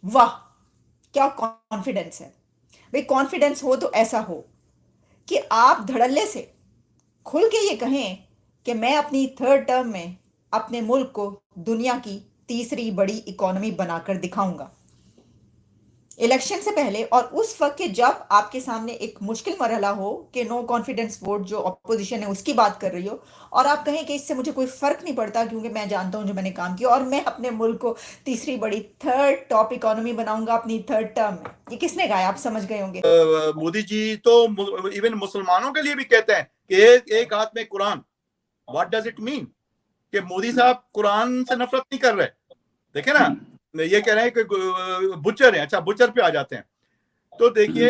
वाह, क्या कॉन्फिडेंस है भाई। कॉन्फिडेंस हो तो ऐसा हो कि आप धड़ल्ले से खुल के ये कहें कि मैं अपनी थर्ड टर्म में अपने मुल्क को दुनिया की तीसरी बड़ी इकोनॉमी बनाकर दिखाऊंगा। इलेक्शन से पहले और उस वक्त के जब आपके सामने एक मुश्किल मरहला हो कि नो कॉन्फिडेंस वोट जो अपोजिशन है उसकी बात कर रही हो, और आप कहें कि इससे मुझे कोई फर्क नहीं पड़ता क्योंकि मैं जानता हूं जो मैंने काम किया और मैं अपने मुल्क को तीसरी बड़ी थर्ड टॉप इकोनॉमी बनाऊंगा अपनी थर्ड टर्म में। ये किसने कहा? आप समझ गए होंगे। मोदी जी तो इवन मुसलमानों के लिए भी कहते हैं कि एक हाथ में Quran. What does it mean कि मोदी साहब कुरान से नफरत नहीं कर रहे? देखे ना, ये कह रहे हैं कि बुचर है। अच्छा, बुचर पे आ जाते हैं। तो देखिए,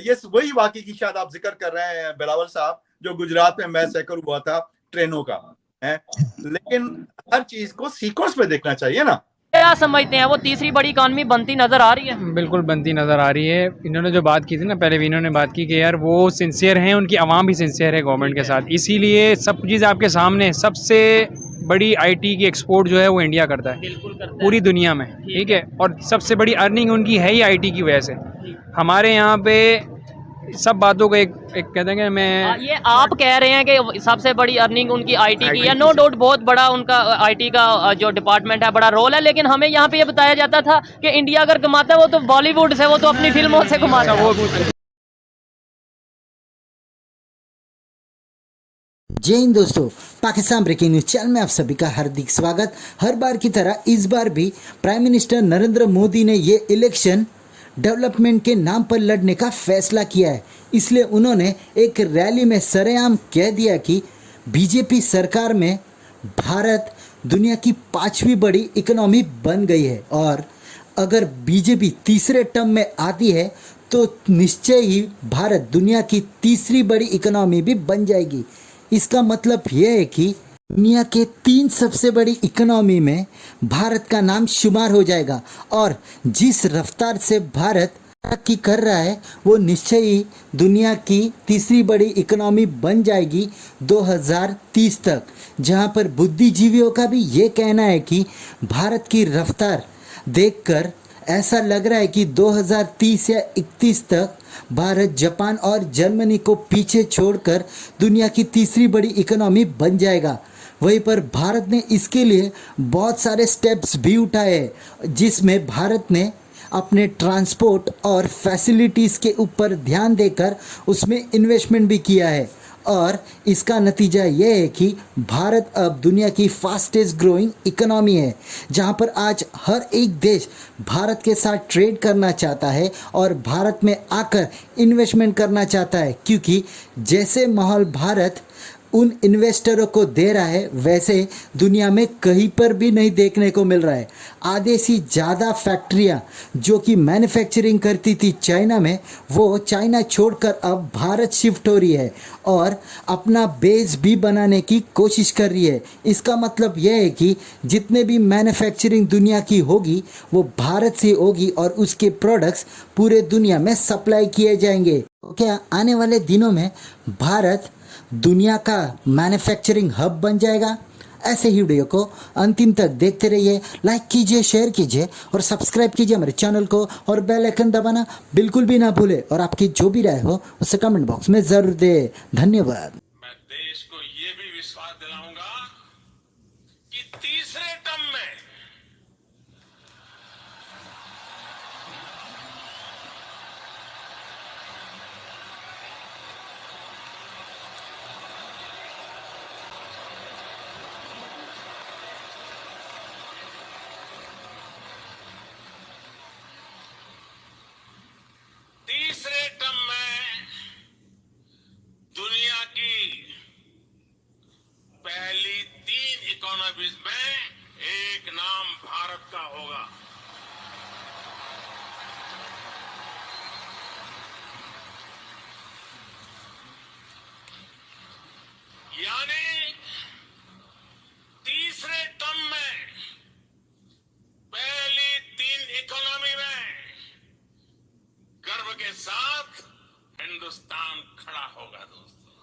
ये वही वाकई की शायद आप जिक्र कर रहे हैं बिलावल साहब, जो गुजरात में मैसेकर हुआ था ट्रेनों का है। लेकिन हर चीज को सीक्वेंस में देखना चाहिए ना। क्या समझते हैं, वो तीसरी बड़ी इकॉनमी बनती नजर आ रही है? बिल्कुल बनती नज़र आ रही है। इन्होंने जो बात की थी ना, पहले भी इन्होंने बात की कि यार वो सिंसियर हैं, उनकी आवाम भी सिंसियर है गवर्नमेंट के साथ, इसीलिए सब चीज़ आपके सामने। सबसे बड़ी आईटी की एक्सपोर्ट जो है वो इंडिया करता है बिल्कुल करता है। पूरी दुनिया में, ठीक है। और सबसे बड़ी अर्निंग उनकी है ही आईटी की वजह से। हमारे यहाँ पे सब बातों को एक एक कहते हैं कि मैं ये आप कह रहे हैं कि सबसे बड़ी अर्निंग उनकी आईटी की आईटी है, की नो डाउट बहुत बड़ा उनका आईटी का जो डिपार्टमेंट है बड़ा रोल है, लेकिन हमें यहाँ पे ये बताया जाता था कि इंडिया अगर कमाता है वो तो बॉलीवुड से, वो तो अपनी फिल्मों से अच्छा कमाता वो है। जय हिंद दोस्तों, पाकिस्तान ब्रेकिंग न्यूज चैनल में आप सभी का हार्दिक स्वागत। हर बार की तरह इस बार भी प्राइम मिनिस्टर नरेंद्र मोदी ने ये इलेक्शन डेवलपमेंट के नाम पर लड़ने का फैसला किया है। इसलिए उन्होंने एक रैली में सरेआम कह दिया कि बीजेपी सरकार में भारत दुनिया की 5वीं बड़ी इकोनॉमी बन गई है, और अगर बीजेपी तीसरे टर्म में आती है तो निश्चय ही भारत दुनिया की तीसरी बड़ी इकोनॉमी भी बन जाएगी। इसका मतलब यह है कि दुनिया के 3 सबसे बड़ी इकोनॉमी में भारत का नाम शुमार हो जाएगा, और जिस रफ्तार से भारत तरक्की कर रहा है वो निश्चय ही दुनिया की तीसरी बड़ी इकोनॉमी बन जाएगी 2030 तक। जहां पर बुद्धिजीवियों का भी ये कहना है कि भारत की रफ्तार देखकर ऐसा लग रहा है कि 2030 या 31 तक भारत जापान और जर्मनी को पीछे छोड़कर दुनिया की तीसरी बड़ी इकोनॉमी बन जाएगा। वहीं पर भारत ने इसके लिए बहुत सारे स्टेप्स भी उठाए हैं, जिसमें भारत ने अपने ट्रांसपोर्ट और फैसिलिटीज़ के ऊपर ध्यान देकर उसमें इन्वेस्टमेंट भी किया है। और इसका नतीजा ये है कि भारत अब दुनिया की फास्टेस्ट ग्रोइंग इकोनॉमी है, जहां पर आज हर एक देश भारत के साथ ट्रेड करना चाहता है और भारत में आकर इन्वेस्टमेंट करना चाहता है, क्योंकि जैसे माहौल भारत उन इन्वेस्टरों को दे रहा है वैसे दुनिया में कहीं पर भी नहीं देखने को मिल रहा है। आधे से ज़्यादा फैक्ट्रियां जो कि मैन्युफैक्चरिंग करती थी चाइना में, वो चाइना छोड़कर अब भारत शिफ्ट हो रही है और अपना बेस भी बनाने की कोशिश कर रही है। इसका मतलब यह है कि जितने भी मैन्युफैक्चरिंग दुनिया की होगी वो भारत से होगी और उसके प्रोडक्ट्स पूरे दुनिया में सप्लाई किए जाएंगे। तो क्या आने वाले दिनों में भारत दुनिया का मैन्युफैक्चरिंग हब बन जाएगा? ऐसे ही वीडियो को अंतिम तक देखते रहिए, लाइक कीजिए, शेयर कीजिए और सब्सक्राइब कीजिए हमारे चैनल को, और बेल आइकन दबाना बिल्कुल भी ना भूले। और आपकी जो भी राय हो उसे कमेंट बॉक्स में जरूर दे। धन्यवाद। मैं देश को यह भी विश्वास दिलाऊंगा कि तीसरे टर्म में तीसरे टर्म में दुनिया की पहली 3 इकोनॉमीज में एक नाम भारत का होगा। यानी तीसरे टर्म में पहली 3 इकोनॉमी में गर्व के साथ हिंदुस्तान खड़ा होगा। दोस्तों,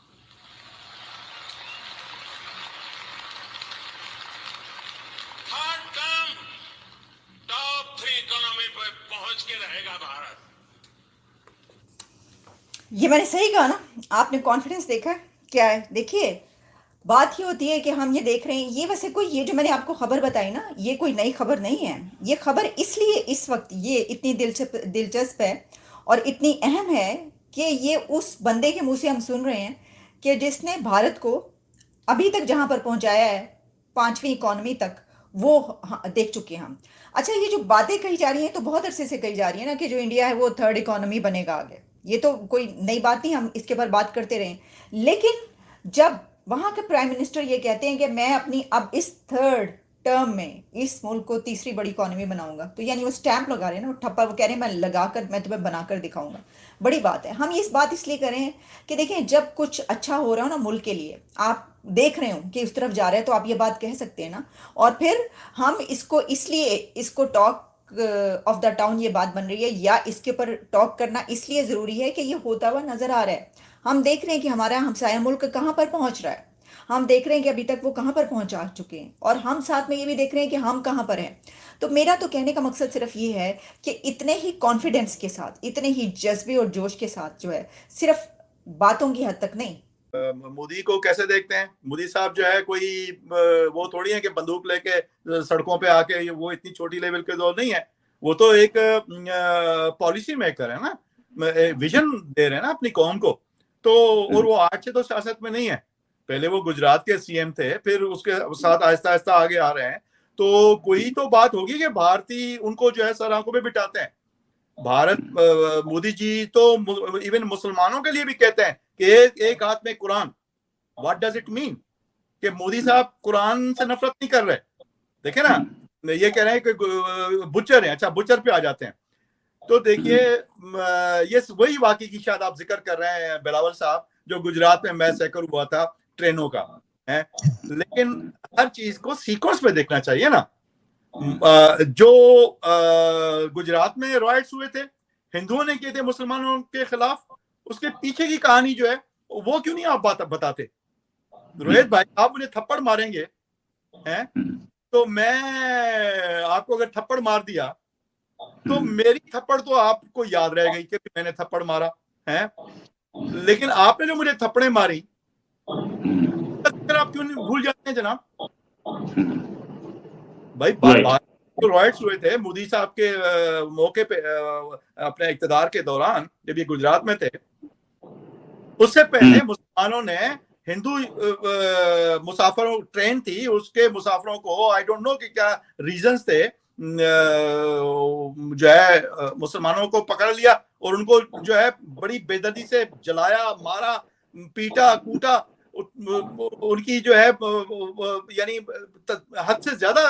थर्ड टर्म टॉप 3 इकोनॉमी पहुंच के रहेगा भारत। ये मैंने सही कहा ना? आपने कॉन्फिडेंस देखा है? क्या है? देखिए, बात ये होती है कि हम ये देख रहे हैं, ये वैसे कोई, ये जो मैंने आपको खबर बताई ना, ये कोई नई खबर नहीं है। ये खबर इसलिए इस वक्त ये इतनी दिलचस्प है और इतनी अहम है कि ये उस बंदे के मुंह से हम सुन रहे हैं कि जिसने भारत को अभी तक जहां पर पहुंचाया है, 5वीं इकॉनमी तक, वो देख चुके हैं हम। अच्छा, ये जो बातें कही जा रही हैं तो बहुत अरसे से कही जा रही है ना कि जो इंडिया है वो 3rd इकॉनमी बनेगा आगे। ये तो कोई नई बात नहीं, हम इसके ऊपर बात करते रहे। लेकिन जब वहां के प्राइम मिनिस्टर ये कहते हैं कि मैं अपनी अब इस 3rd टर्म में इस मुल्क को 3री बड़ी इकॉनमी बनाऊंगा, तो यानी वो स्टैंप लगा रहे हैं ना, वो ठप्पा, वो कह रहे हैं मैं लगाकर मैं तुम्हें बनाकर दिखाऊंगा। बड़ी बात है। हम ये इस बात इसलिए कर रहे हैं कि देखें, जब कुछ अच्छा हो रहा हो ना मुल्क के लिए, आप देख रहे हो कि उस तरफ जा रहे हैं, तो आप ये बात कह सकते हैं ना। और फिर हम इसको इसलिए, इसको टॉक ऑफ द टाउन ये बात बन रही है, या इसके ऊपर टॉक करना इसलिए ज़रूरी है कि ये होता हुआ नज़र आ रहा है। हम देख रहे हैं कि हमारा हमसाया मुल्क कहाँ पर पहुँच रहा है। हम देख रहे हैं कि अभी तक वो कहाँ पर पहुँचा चुके हैं, और हम साथ में ये भी देख रहे हैं कि हम कहाँ पर हैं। तो मेरा तो कहने का मकसद सिर्फ ये है कि इतने ही कॉन्फिडेंस के साथ, इतने ही जज्बे और जोश के साथ जो है, सिर्फ बातों की हद तक नहीं। मोदी को कैसे देखते हैं? मोदी साहब जो है कोई वो थोड़ी है कि बंदूक लेके सड़कों पे आके, वो इतनी छोटी लेवल के दौर नहीं है। वो तो एक पॉलिसी मेकर है ना, विजन दे रहे हैं ना अपनी कौम को। तो और वो आज से तो सियासत में नहीं है, पहले वो गुजरात के सीएम थे, फिर उसके साथ आहिस्ता आहिस्ता आगे आ रहे हैं। तो कोई तो बात होगी कि भारतीय उनको जो है सर आंखों पे बिठाते हैं। भारत मोदी जी तो इवन मुसलमानों के लिए भी कहते हैं कि एक हाथ में Quran. What does it mean? कि मोदी साहब कुरान से नफरत नहीं कर रहे। देखे ना, ये कह रहे हैं कि बुचर है। अच्छा, बुचर पे आ जाते हैं। तो देखिए, ये वही वाकई की शायद आप जिक्र कर रहे हैं बिलावल साहब, जो गुजरात में मैसेकर हुआ था ट्रेनों का है। लेकिन हर चीज को सीक्वेंस पे देखना चाहिए ना। जो गुजरात में रॉयट्स हुए थे, हिंदुओं ने किए थे मुसलमानों के खिलाफ, उसके पीछे की कहानी जो है वो क्यों नहीं आप बताते? रोहित भाई, आप मुझे थप्पड़ मारेंगे हैं, तो मैं आपको अगर थप्पड़ मार दिया तो मेरी थप्पड़ तो आपको याद रह गई कि मैंने थप्पड़ मारा है। लेकिन आपने जो मुझे थप्पड़े मारी, आप क्यों नहीं भूल जाते हैं जनाब? भाई तो रॉयट्स हुए थे मोदी साहब के मौके पे, अपने इक़्तिदार के दौरान जब ये गुजरात में थे। उससे पहले मुसलमानों ने हिंदू मुसाफिरों, ट्रेन थी, उसके मुसाफिरों को आई डोंट नो कि क्या रीजंस थे, जो है मुसलमानों को पकड़ लिया और उनको जो है बड़ी बेदर्दी से जलाया, मारा, पीटा, कूटा। उनकी जो है यानी हद से ज्यादा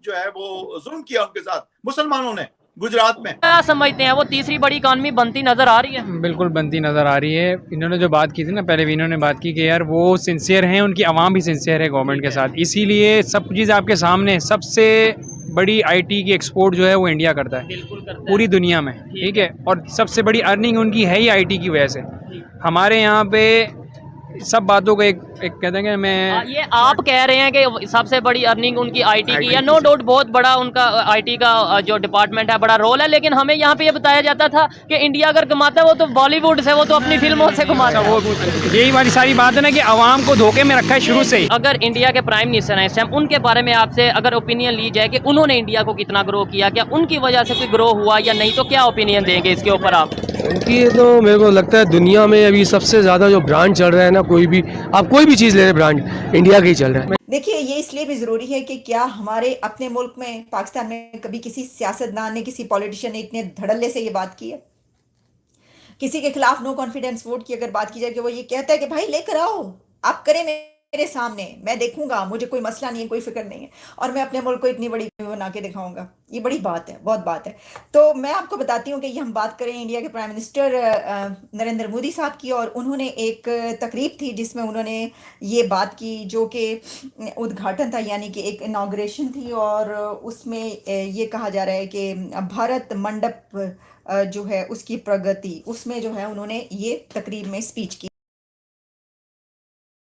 जो है वो जुल्म किया उनके साथ मुसलमानों ने गुजरात में। क्या समझते हैं, वो 3री बड़ी इकॉनमी बनती नजर आ रही है? बिल्कुल बनती नज़र आ रही है। इन्होंने जो बात की थी ना, पहले भी इन्होंने बात की कि यार वो सिंसियर हैं, उनकी आवाम भी सिंसियर है गवर्नमेंट के साथ, इसीलिए सब चीज़ आपके सामने। सबसे बड़ी आईटी की एक्सपोर्ट जो है वो इंडिया करता है बिल्कुल करता है। पूरी दुनिया में, ठीक है। और सबसे बड़ी अर्निंग उनकी है ही आईटी की वजह से। हमारे यहाँ पे सब बातों को एक कहते हैं कि मैं, ये आप कह रहे हैं कि सबसे बड़ी अर्निंग उनकी आईटी की है। नो डाउट, बहुत बड़ा उनका आईटी का जो डिपार्टमेंट है बड़ा रोल है। लेकिन हमें यहाँ पे ये बताया जाता था कि इंडिया अगर कमाता है वो तो बॉलीवुड से, वो तो अपनी फिल्मों से कमाता है। यही वाली सारी बात है ना कि आवाम को धोखे में रखा है शुरू से ही। अगर इंडिया के प्राइम मिनिस्टर हैं इस टाइम, उनके बारे में आपसे अगर ओपिनियन ली जाए कि उन्होंने इंडिया को कितना ग्रो किया, क्या उनकी वजह से कोई ग्रो हुआ या नहीं, तो क्या ओपिनियन देंगे इसके ऊपर आप? क्योंकि ये तो मेरे को लगता है दुनिया में अभी सबसे ज़्यादा जो ब्रांड चल रहा है ना, कोई भी आप कोई भी चीज़ ले रहे, ब्रांड इंडिया का ही चल रहा है। देखिए, ये इसलिए भी ज़रूरी है कि क्या हमारे अपने मुल्क में, पाकिस्तान में, कभी किसी सियासतदान ने, किसी पॉलिटिशियन ने इतने धड़ल्ले से ये बात की है? किसी के खिलाफ नो कॉन्फिडेंस वोट की अगर बात की जाए कि वो ये कहता है कि भाई लेकर आओ, आप करें मेरे सामने, मैं देखूंगा, मुझे कोई मसला नहीं है, कोई फिक्र नहीं है, और मैं अपने मुल्क को इतनी बड़ी बना के दिखाऊंगा। ये बड़ी बात है, बहुत बात है। तो मैं आपको बताती हूँ कि ये हम बात करें इंडिया के प्राइम मिनिस्टर नरेंद्र मोदी साहब की, और उन्होंने एक तकरीब थी जिसमें उन्होंने ये बात की, जो कि उद्घाटन था, यानी कि एक इनाग्रेशन थी, और उसमें ये कहा जा रहा है कि भारत मंडप जो है उसकी प्रगति, उसमें जो है उन्होंने ये तकरीब में स्पीच की।